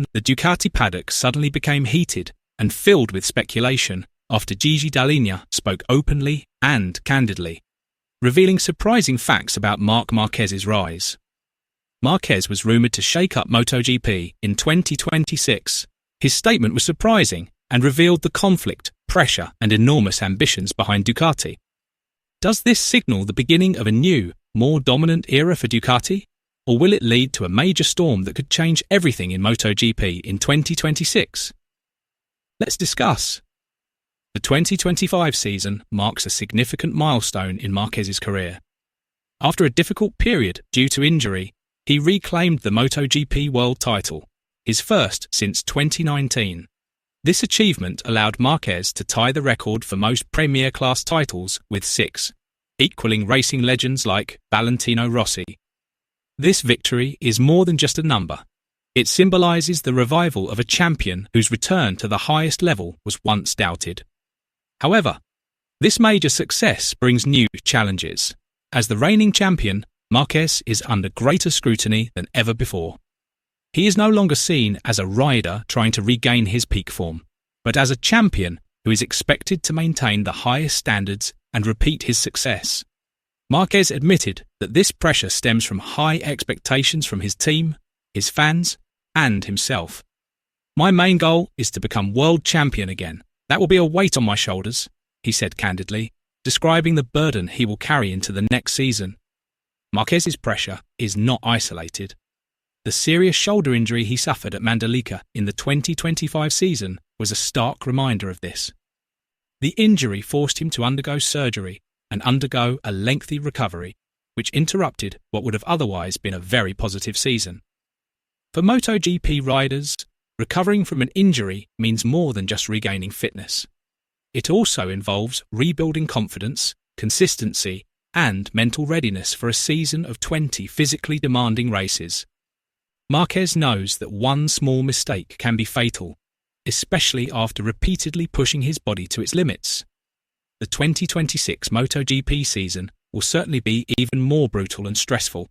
the Ducati paddock suddenly became heated and filled with speculation after Gigi Dall'Igna spoke openly and candidly, revealing surprising facts about Marc Márquez's rise. Marquez was rumoured to shake up MotoGP in 2026. His statement was surprising and revealed the conflict, pressure and enormous ambitions behind Ducati. Does this signal the beginning of a new, more dominant era for Ducati? Or will it lead to a major storm that could change everything in MotoGP in 2026? Let's discuss. The 2025 season marks a significant milestone in Marquez's career. After a difficult period due to injury, he reclaimed the MotoGP world title, his first since 2019. This achievement allowed Marquez to tie the record for most Premier Class titles with 6, equaling racing legends like Valentino Rossi. This victory is more than just a number. It symbolises the revival of a champion whose return to the highest level was once doubted. However, this major success brings new challenges. As the reigning champion, Marquez is under greater scrutiny than ever before. He is no longer seen as a rider trying to regain his peak form, but as a champion who is expected to maintain the highest standards and repeat his success. Marquez admitted that this pressure stems from high expectations from his team, his fans, and himself. "My main goal is to become world champion again. That will be a weight on my shoulders," he said candidly, describing the burden he will carry into the next season. Marquez's pressure is not isolated. The serious shoulder injury he suffered at Mandalika in the 2025 season was a stark reminder of this. The injury forced him to undergo surgery and undergo a lengthy recovery, which interrupted what would have otherwise been a very positive season. For MotoGP riders, recovering from an injury means more than just regaining fitness. It also involves rebuilding confidence, consistency, and mental readiness for a season of 20 physically demanding races. Marquez knows that one small mistake can be fatal, especially after repeatedly pushing his body to its limits. The 2026 MotoGP season will certainly be even more brutal and stressful.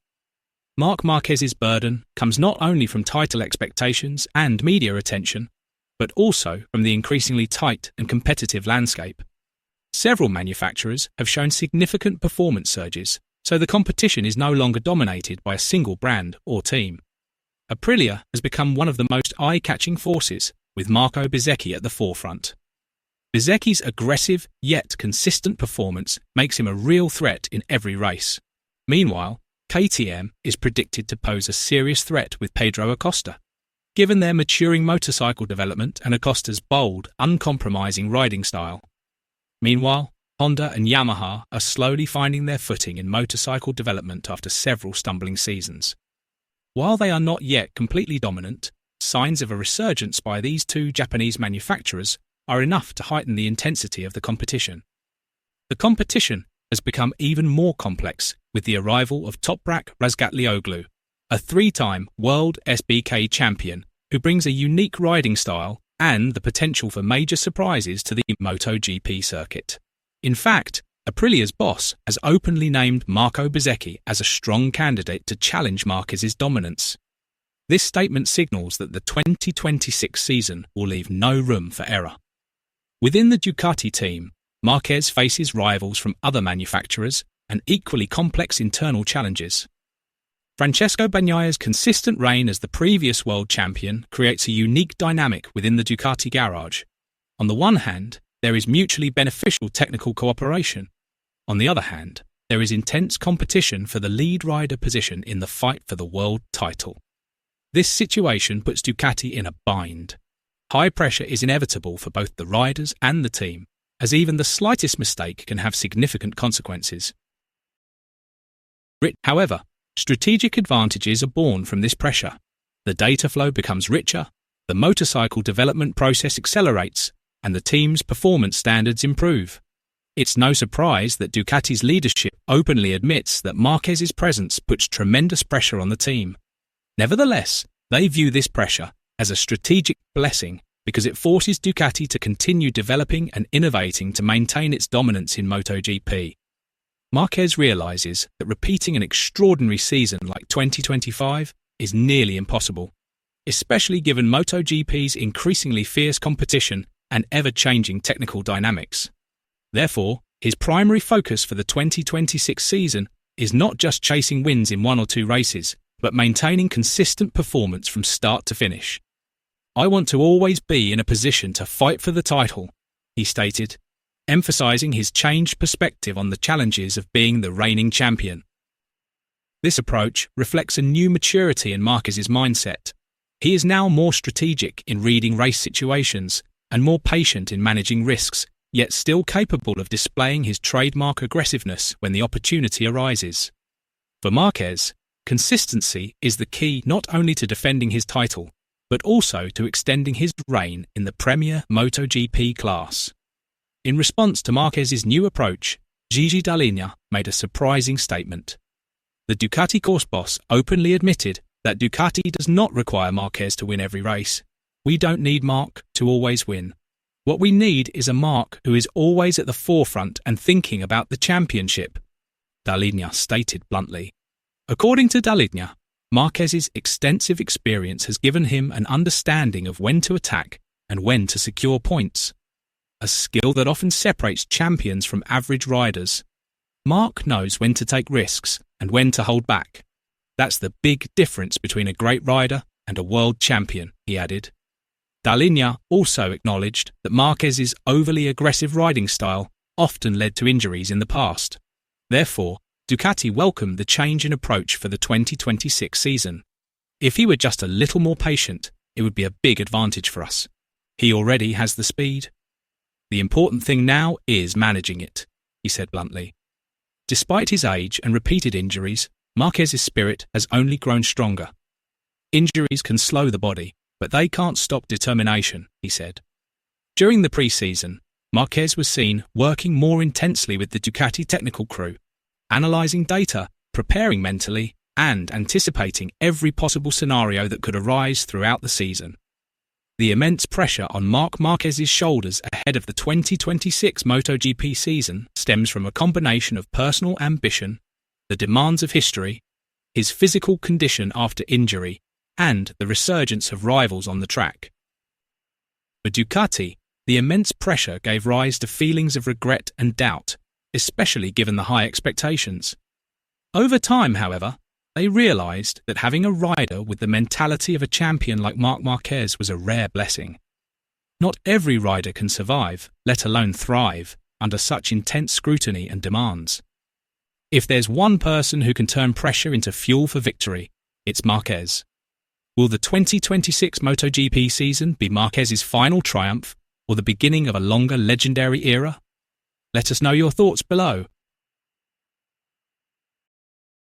Marc Márquez's burden comes not only from title expectations and media attention, but also from the increasingly tight and competitive landscape. Several manufacturers have shown significant performance surges, so the competition is no longer dominated by a single brand or team. Aprilia has become one of the most eye-catching forces, with Marco Bezzecchi at the forefront. Bezzecchi's aggressive yet consistent performance makes him a real threat in every race. Meanwhile, KTM is predicted to pose a serious threat with Pedro Acosta. Given their maturing motorcycle development and Acosta's bold, uncompromising riding style. Meanwhile, Honda and Yamaha are slowly finding their footing in motorcycle development after several stumbling seasons. While they are not yet completely dominant, signs of a resurgence by these two Japanese manufacturers are enough to heighten the intensity of the competition. The competition has become even more complex with the arrival of Toprak Razgatlioglu, a 3-time world SBK champion who brings a unique riding style and the potential for major surprises to the MotoGP circuit. In fact, Aprilia's boss has openly named Marco Bezzecchi as a strong candidate to challenge Marquez's dominance. This statement signals that the 2026 season will leave no room for error. Within the Ducati team, Marquez faces rivals from other manufacturers and equally complex internal challenges. Francesco Bagnaia's consistent reign as the previous world champion creates a unique dynamic within the Ducati garage. On the one hand, there is mutually beneficial technical cooperation. On the other hand, there is intense competition for the lead rider position in the fight for the world title. This situation puts Ducati in a bind. High pressure is inevitable for both the riders and the team, as even the slightest mistake can have significant consequences. However, strategic advantages are born from this pressure. The data flow becomes richer, the motorcycle development process accelerates, and the team's performance standards improve. It's no surprise that Ducati's leadership openly admits that Marquez's presence puts tremendous pressure on the team. Nevertheless, they view this pressure as a strategic blessing because it forces Ducati to continue developing and innovating to maintain its dominance in MotoGP. Marquez realises that repeating an extraordinary season like 2025 is nearly impossible. especially given MotoGP's increasingly fierce competition and ever-changing technical dynamics. Therefore, his primary focus for the 2026 season is not just chasing wins in one or two races, but maintaining consistent performance from start to finish. "I want to always be in a position to fight for the title," he stated, emphasizing his changed perspective on the challenges of being the reigning champion. This approach reflects a new maturity in Marquez's mindset. He is now more strategic in reading race situations and more patient in managing risks, yet still capable of displaying his trademark aggressiveness when the opportunity arises. For Marquez, consistency is the key not only to defending his title, but also to extending his reign in the premier MotoGP class. In response to Marquez's new approach, Gigi Dall'Igna made a surprising statement. The Ducati course boss openly admitted that Ducati does not require Marquez to win every race. "We don't need Marc to always win. What we need is a Marc who is always at the forefront and thinking about the championship," Dall'Igna stated bluntly. According to Dall'Igna, Marquez's extensive experience has given him an understanding of when to attack and when to secure points, a skill that often separates champions from average riders. "Marc knows when to take risks and when to hold back. That's the big difference between a great rider and a world champion," he added. Dall'Igna also acknowledged that Marquez's overly aggressive riding style often led to injuries in the past. Therefore, Ducati welcomed the change in approach for the 2026 season. "If he were just a little more patient, it would be a big advantage for us. He already has the speed. The important thing now is managing it," he said bluntly. Despite his age and repeated injuries, Marquez's spirit has only grown stronger. "Injuries can slow the body, but they can't stop determination," he said. During the pre-season, Marquez was seen working more intensely with the Ducati technical crew, analysing data, preparing mentally, and anticipating every possible scenario that could arise throughout the season. The immense pressure on Marc Márquez's shoulders ahead of the 2026 MotoGP season stems from a combination of personal ambition, the demands of history, his physical condition after injury, and the resurgence of rivals on the track. For Ducati, the immense pressure gave rise to feelings of regret and doubt, especially given the high expectations. Over time, however, they realised that having a rider with the mentality of a champion like Marc Márquez was a rare blessing. Not every rider can survive, let alone thrive, under such intense scrutiny and demands. If there's one person who can turn pressure into fuel for victory, it's Marquez. Will the 2026 MotoGP season be Marquez's final triumph or the beginning of a longer legendary era? Let us know your thoughts below.